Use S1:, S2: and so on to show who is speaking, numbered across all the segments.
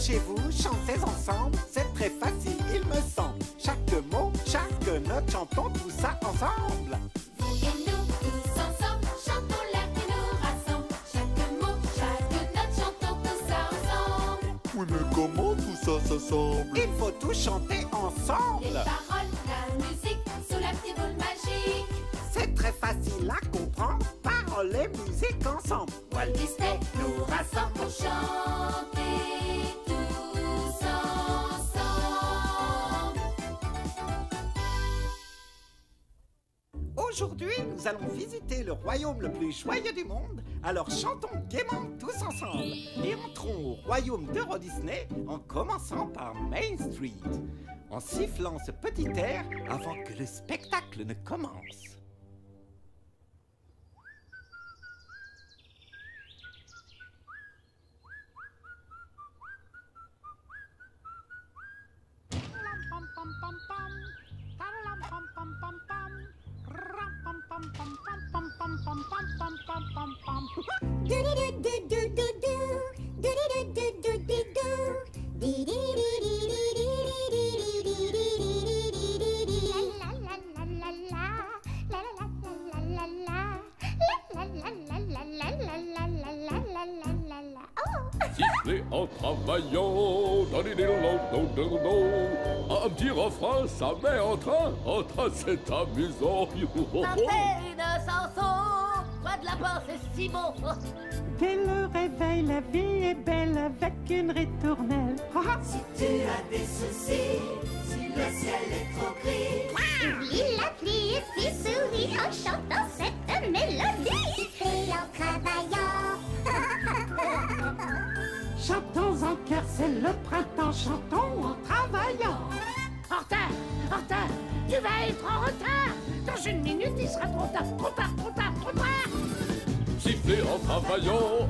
S1: chez vous, chantez ensemble, c'est très facile, il me semble. Chaque mot, chaque note, chantons tout ça ensemble.
S2: Vous et nous, tous ensemble, chantons l'air qui nous rassemble. Chaque mot, chaque note, chantons tout ça ensemble.
S3: Oui, mais comment tout ça s'assemble?
S1: Il faut tout chanter
S2: Les
S1: ensemble.
S2: paroles, la musique, sous la petite boule magique.
S1: C'est très facile à comprendre, paroles et musique ensemble.
S2: Walt Disney nous rassemble pour chanter tous ensemble.
S1: Aujourd'hui, nous allons visiter le royaume le plus joyeux du monde. Alors chantons gaiement tous ensemble. Et entrons au royaume d'Euro Disney en commençant par Main Street. En sifflant ce petit air avant que le spectacle ne commence.
S4: Siffler en travaillant, un petit refrain, ça met en train, c'est amusant.
S5: Chanter une chanson, quoi de la part, c'est si bon.
S6: Dès le réveil, la vie est belle avec une ritournelle.
S2: Si tu as des soucis, si le ciel est trop gris,
S7: Oublie la pluie et puis souris en chantant cette mélodie. Et en travaillant.
S6: Chantons en chœur, c'est le printemps, chantons en travaillant.
S5: En retard, tu vas être en retard. Dans une minute, il sera trop tard, trop tard, trop tard, trop tard.
S4: Siffler en travaillant.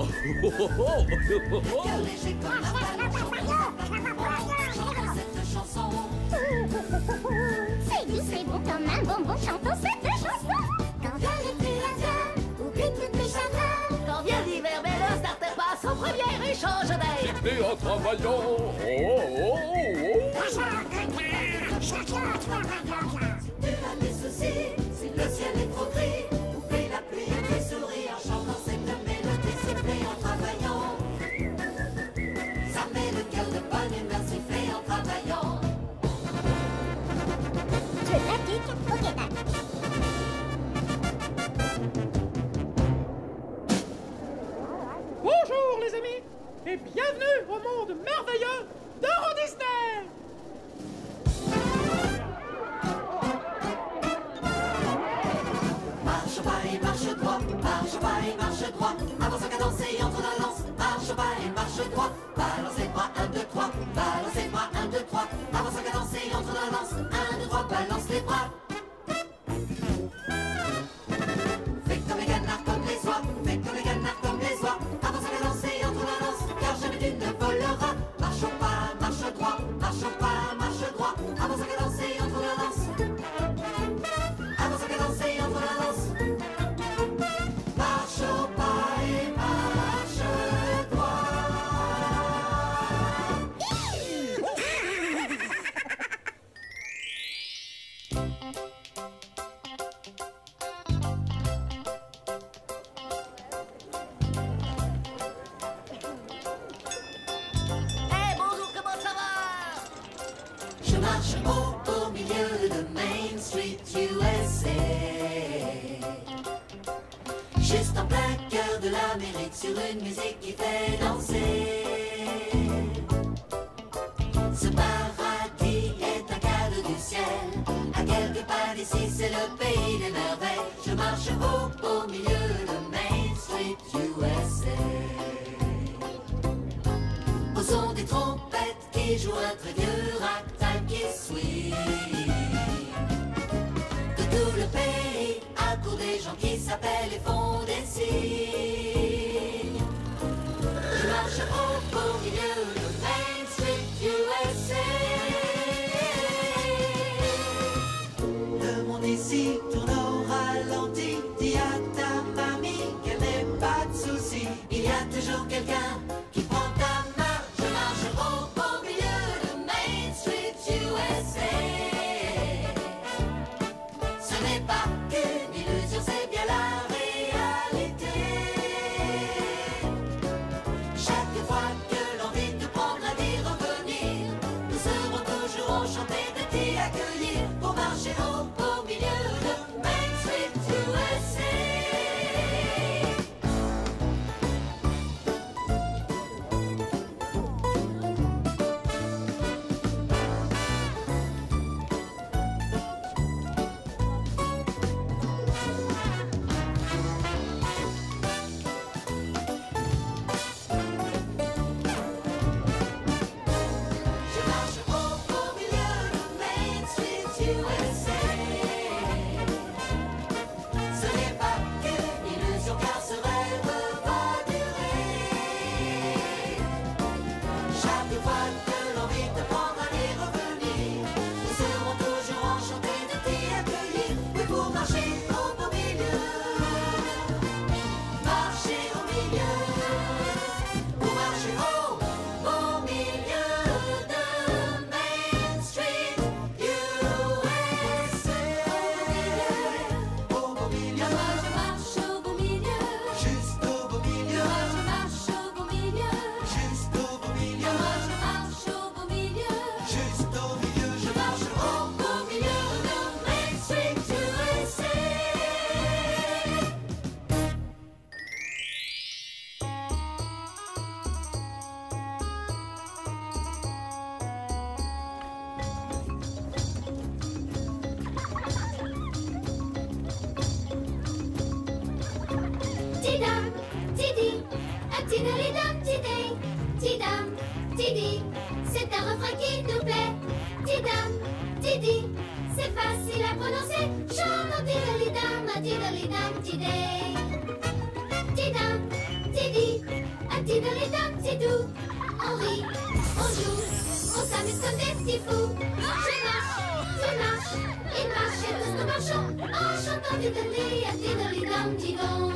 S2: cœur léger comme un ballon, chantons cette chanson.
S7: C'est doux, c'est beau comme un bonbon, chantons cette chanson. Quand vient l'été indien, oublie tous tes chagrins.
S5: Quand vient l'hiver, mais le starter passe au premier échange d'air.
S4: Siffler en travaillant.
S2: Si tu as des soucis, si le ciel est trop gris, oublie la pluie et tes souris en chantant cette mélodie. Siffler en travaillant, ça met le cœur de bonne humeur. Siffler en travaillant.
S7: Tu veux pratique? Ok, d'accord.
S6: Bonjour les amis et bienvenue au monde merveilleux d'Euro Disney.
S2: Marche pas et marche droit, marche pas et marche droit. Avance en cadence et entre dans la danse. Marche pas et marche droit. Balance les bras, 1, 2, 3. Balance les bras, 1, 2, 3. Avance en cadence et entre dans la danse. 1, 2, 3, balance les bras. Fais comme les canards, comme les oies. Fais comme les canards, comme les oies. Avance en cadence et entre dans la danse. Car jamais tu ne voleras. Marche pas, marche droit. Marche pas, marche droit. Avance en cadence et entre dans la danse. Avance en cadence et entre dans la danse. Marche au pas et marche droit.
S5: Hey, bonjour, comment ça va?
S2: Je marche au milieu de Main Street, USA. Juste en plein cœur de l'Amérique, sur une musique qui fait danser. Ce paradis est un cadeau du ciel. À quelques pas d'ici, c'est le pays des merveilles. Je marche au milieu de Main Street, USA. Au son des trompettes qui jouent un très vieux ragtime qui suit. De tout le pays accourent des gens qui s'appellent et font des signes. Je marche au milieu de Main Street, USA. Le monde ici tourne au ralenti. Dis à ta mamie qu'elle n'ait pas de soucis. Il y a toujours quelqu'un qui prend ta main. Je marche au
S7: Tidi, c'est un refrain qui nous plaît. Tidam, Tidi, c'est facile à prononcer. Chantons tidolidam, tidolidam, tidé. Tidam, Tidi, un tidolidam, tidou. On rit, on joue, on s'amuse comme des petits fous. Je marche, tu marches, il marche et tous nous marchons en chantant tidoli, un tidolidam, tidon.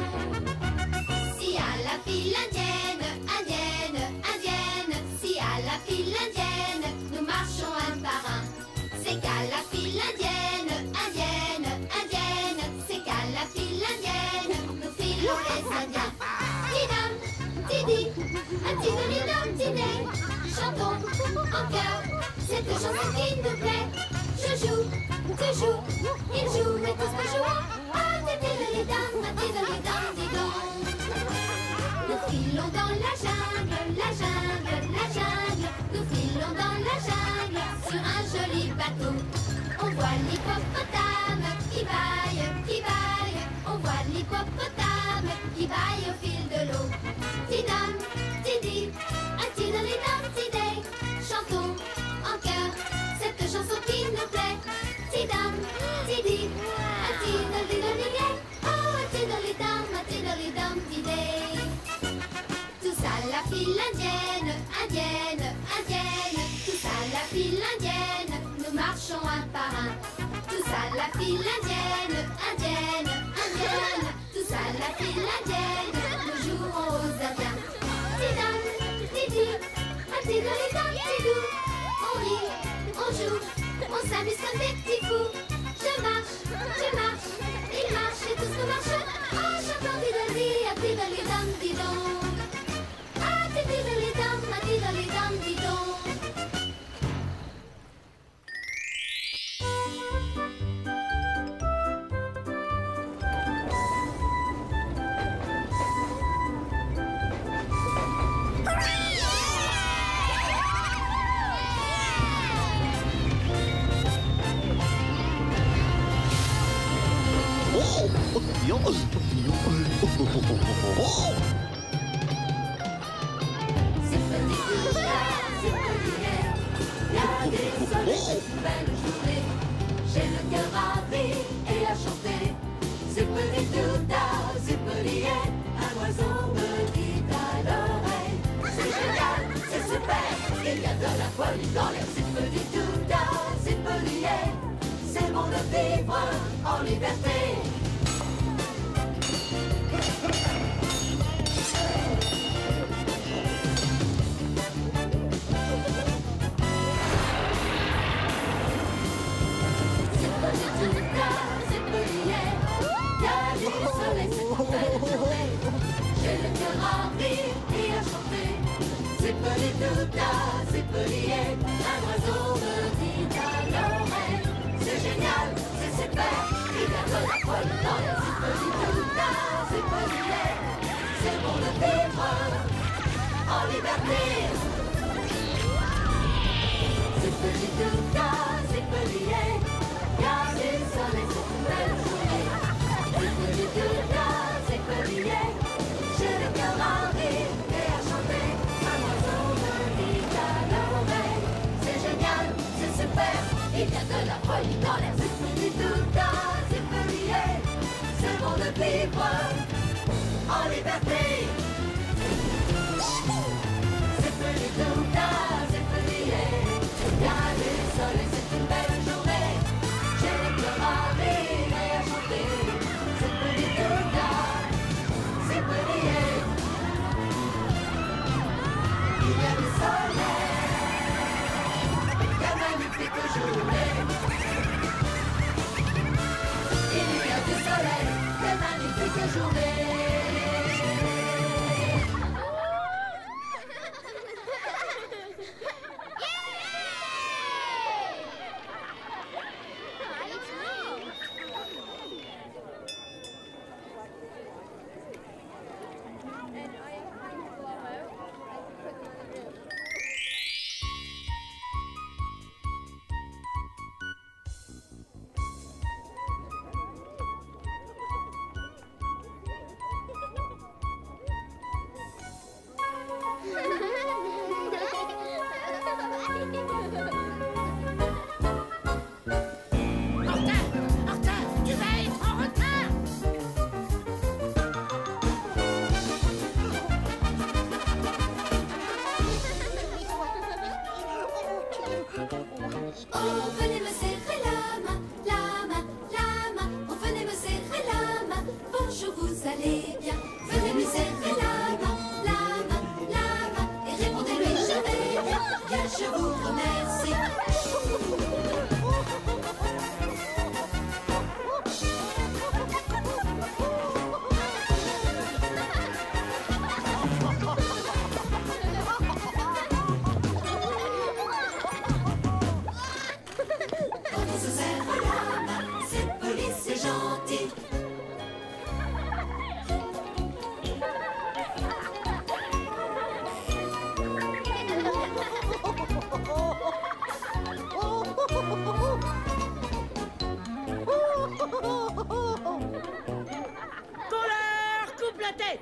S7: Si à la file indienne, indienne, indienne, si à la file indienne, nous marchons un par un. C'est qu'à la file indienne, indienne, indienne, c'est qu'à la file indienne, nous filons les Indiens. Tidam, Tidi, un tidolidam, tidé. Chantons en chœur cette chanson qui nous plaît. Je joue, tu joues, il joue et tous nous jouons. Ah, tidolidam, tidolidam, tidon. Nous filons dans la jungle, la jungle, la jungle. Nous filons dans la jungle sur un joli bateau. On voit l'hippopotame qui vaille, qui vaille. On voit l'hippopotame qui vaille au fil de l'eau. Tidam, Tidi, un tidolidam, tidé. Chantons en chœur cette chanson qui nous plaît. Tidam, Tidi, un tidolidam, oh, un tidolidam, tidé. Tous à la file indienne, indienne, indienne. Tous à la file indienne, nous marchons un par un. Tous à la file indienne, indienne, indienne. Tous à la file indienne, nous jouons aux Indiens. Tidam, Tidi, un tidolidam, tidou. On rit, on joue, on s'amuse comme des petits fous. Je marche, tu marches, il marche et tous nous marchons en chantant tidoli, un tidolidam, tidon. Ah, tidolidam, un tidolidam, tidon.
S2: je vous remercie. Quand on se serre la main, c'est poli, c'est gentil.
S5: Qu'on leur coupe la tête.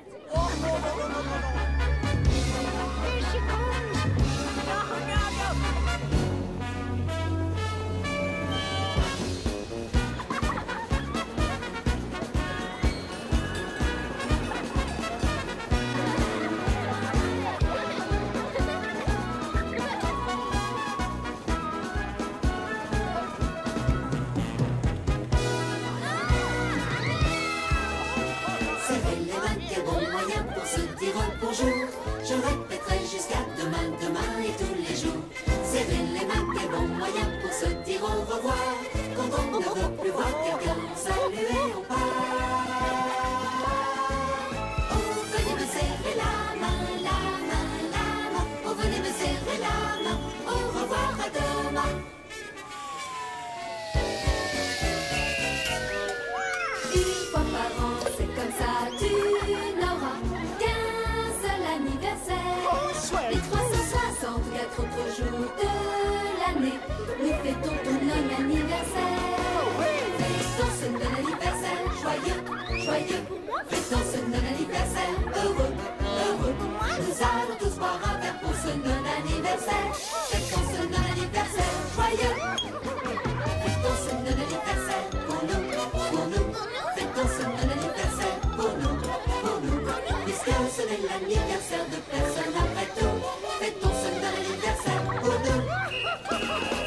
S2: Serrer les mains, quel bon moyen pour se dire bonjour. Je répéterai jusqu'à demain, demain et tous les jours. Serrer les mains, quel bon moyen pour se dire au revoir. Quand on ne veut plus voir quelqu'un saluer au pas. Oh, venez me serrer la main, la main, la main. Oh, venez me serrer la main. Au revoir, à demain. Une fois par an, c'est comme ça, tu n'auras qu'un seul anniversaire. Les 364 autres jours de l'année, nous fêtons ton non-anniversaire. Fêtons ce non-anniversaire joyeux, joyeux. Fêtons ce non-anniversaire heureux, heureux. Nous allons tous boire un verre pour ce non-anniversaire. Fêtons ce non-anniversaire joyeux. Fêtons ce non-anniversaire pour nous, pour nous. Fêtons ce non-anniversaire pour nous, puisque ce n'est l'anniversaire de personne après tout. Fêtons ce non-anniversaire pour nous.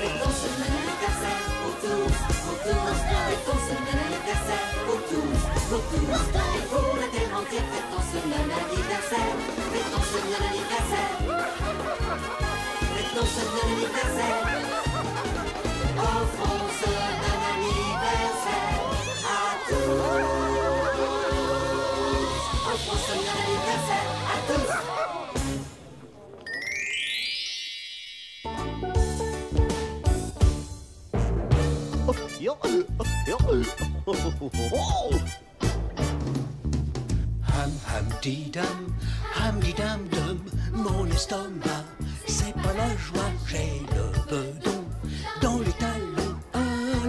S2: Fêtons ce non-anniversaire pour tous, pour tous. Fêtons ce non-anniversaire pour tous, pour tous. Et pour la terre entière, fêtons ce non-anniversaire. Fêtons ce non-anniversaire. Fêtons ce non-anniversaire. Offrons ce non-anniversaire à tous. Offrons ce non-anniversaire à tous.
S8: Ham di dam dum, mon estomac, c'est pas la joie, j'ai le bedon dans les talons à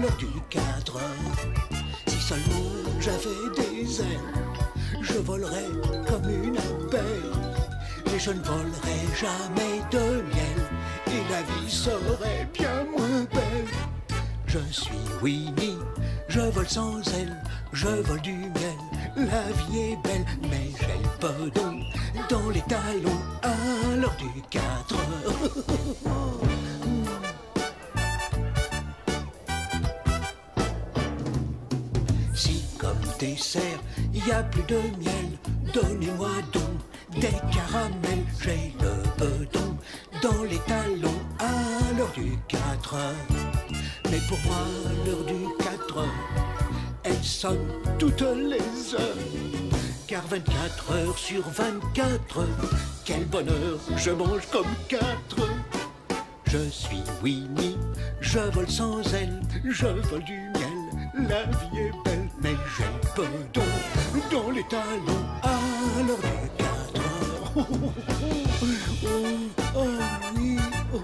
S8: l'heure du 4 heures. Si seulement j'avais des ailes, je volerais comme une abeille, mais je ne volerais jamais de miel, et la vie serait bien moins belle. Je suis Winnie, je vole sans ailes, je vole du miel, la vie est belle, mais j'ai le bedon dans les talons à l'heure du 4 heures. Si comme dessert, il y a plus de miel, donnez-moi donc des caramels, j'ai le bedon dans les talons à l'heure du 4 heures. Mais pour moi, l'heure du 4 heures, elle sonne toutes les heures. Car 24 heures sur 24 heures, quel bonheur, je mange comme 4. Je suis Winnie, je vole sans ailes, je vole du miel, la vie est belle, mais j'ai le bedon dans les talons à l'heure du 4 heures. Oh, oui, oh.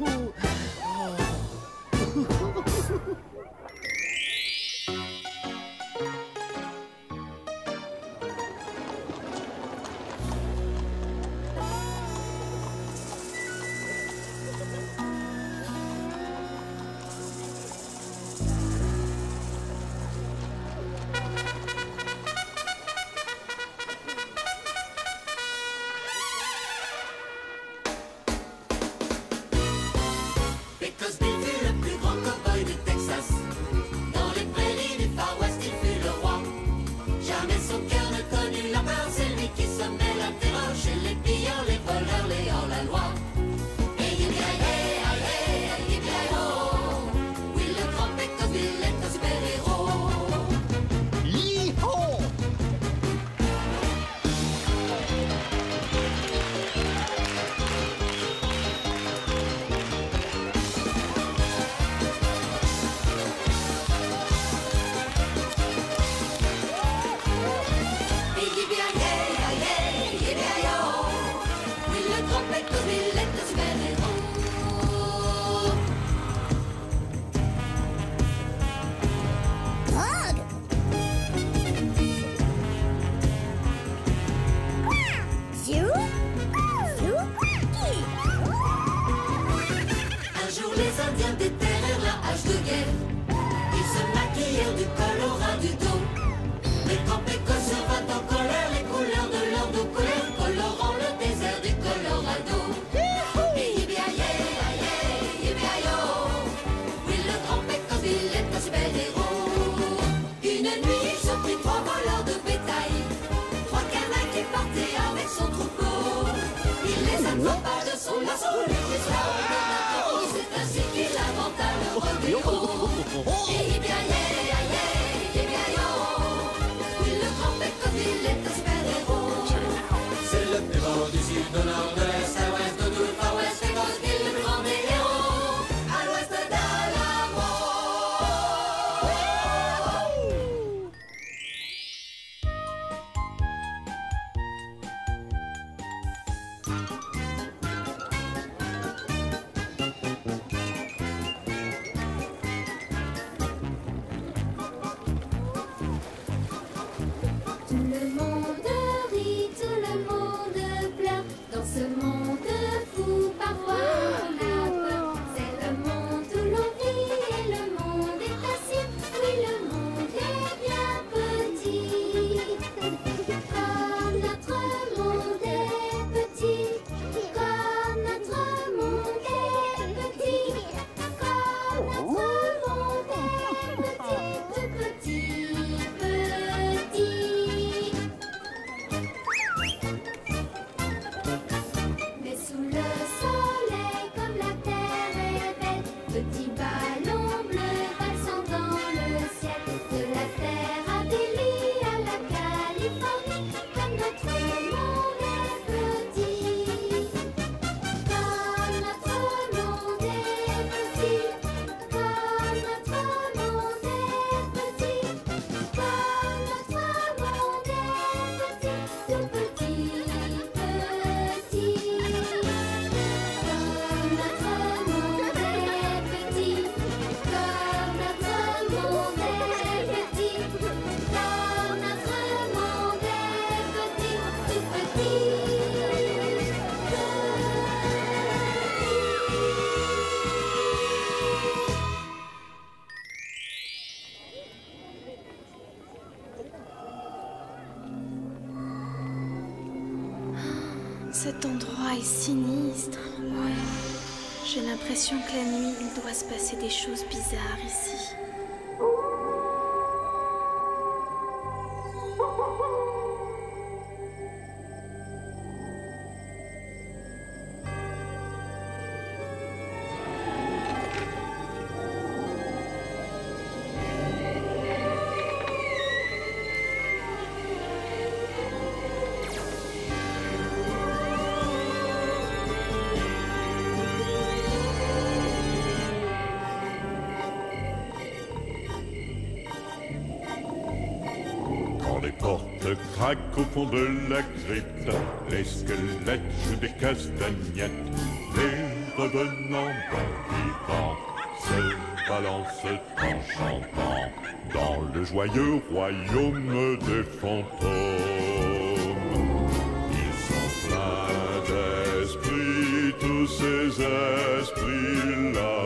S2: grand Pécosville est un super-héros. Un jour les Indiens déterrèrent la hache de guerre. Ils se maquillèrent du col au ras du dos. Mais quand Pécos survint en colère, les couleurs de leur dos coulèrent, colorant le désert du Colorado. Et yibi-aïe-aïe-aïe-yo, oui, le grand Pécosville est un super-héros. Une nuit, il surprit 3 voleurs de bétail, 3 canins qui partaient avec son troupeau. Il les attrapa de son lasso, les glissa de main trop. C'est ainsi qu'il inventa le rodéo. Et yibi-aïe-aïe-aïe-yo, oui, le grand Pécosville est un super-héros. C'est le plus beau du sud, au nord, de l'est, à l'ouest, de tout le far west. Pécosville, le plus grand des héros, à l'ouest d'Alamo.
S7: Tout le monde rit, tout le monde pleure. Dans ce monde fou, parfois on a peur. C'est le monde où l'on vit et le monde est assis. Oui, le monde est bien petit. Comme notre monde est petit. Comme notre monde est petit. Comme notre monde est petit. Tout petit, petit. Mais sous le soleil, comme la terre est belle, petit ballon bleu valsant dans le ciel. De la terre à Delhi, à la Californie, comme notre monde est petit. Comme notre monde est petit. Comme notre monde est petit. Comme notre monde est petit. Tout petit, petit. Comme notre monde est petit. Comme notre monde est petit. Comme notre monde est petit. Tout petit.
S9: Cet endroit est sinistre. Ouais. J'ai l'impression que la nuit, il doit se passer des choses bizarres ici.
S3: Quand les portes craquent au fond de la crypte, les squelettes jouent des castagnettes. Les revenants vivants se balancent en chantant dans le joyeux royaume des fantômes. Ils sont pleins d'esprit, tous ces esprits-là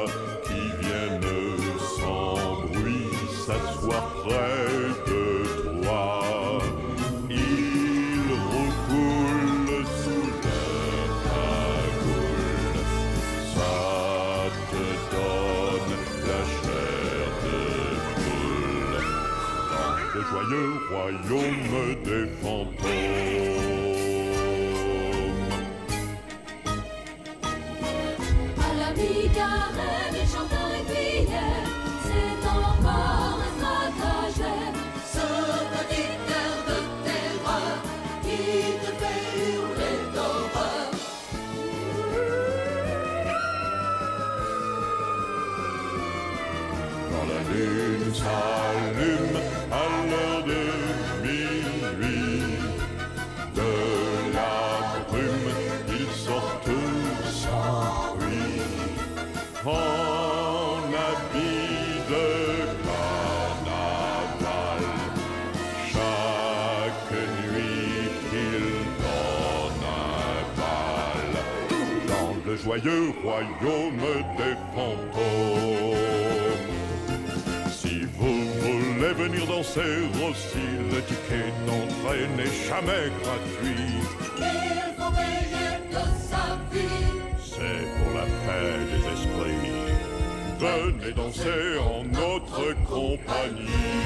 S3: qui viennent sans bruit s'asseoir près de toi. Ils recoulent sous leur cagoule, ça te donne la chair de poule dans le joyeux royaume des fantômes.
S2: À la mi-carême, les chanteurs et prières, c'est encore un stratagème. Ce petit air de terreur qui te fait hurler d'horreur.
S3: Quand la lune s'allume à l'heure de minuit, de la brume ils sortent le joyeux royaume des fantômes. Si vous voulez venir danser aussi, le ticket d'entrée n'est jamais gratuit.
S2: Il faut payer de sa vie.
S3: C'est pour la paix des esprits. Venez danser en notre compagnie.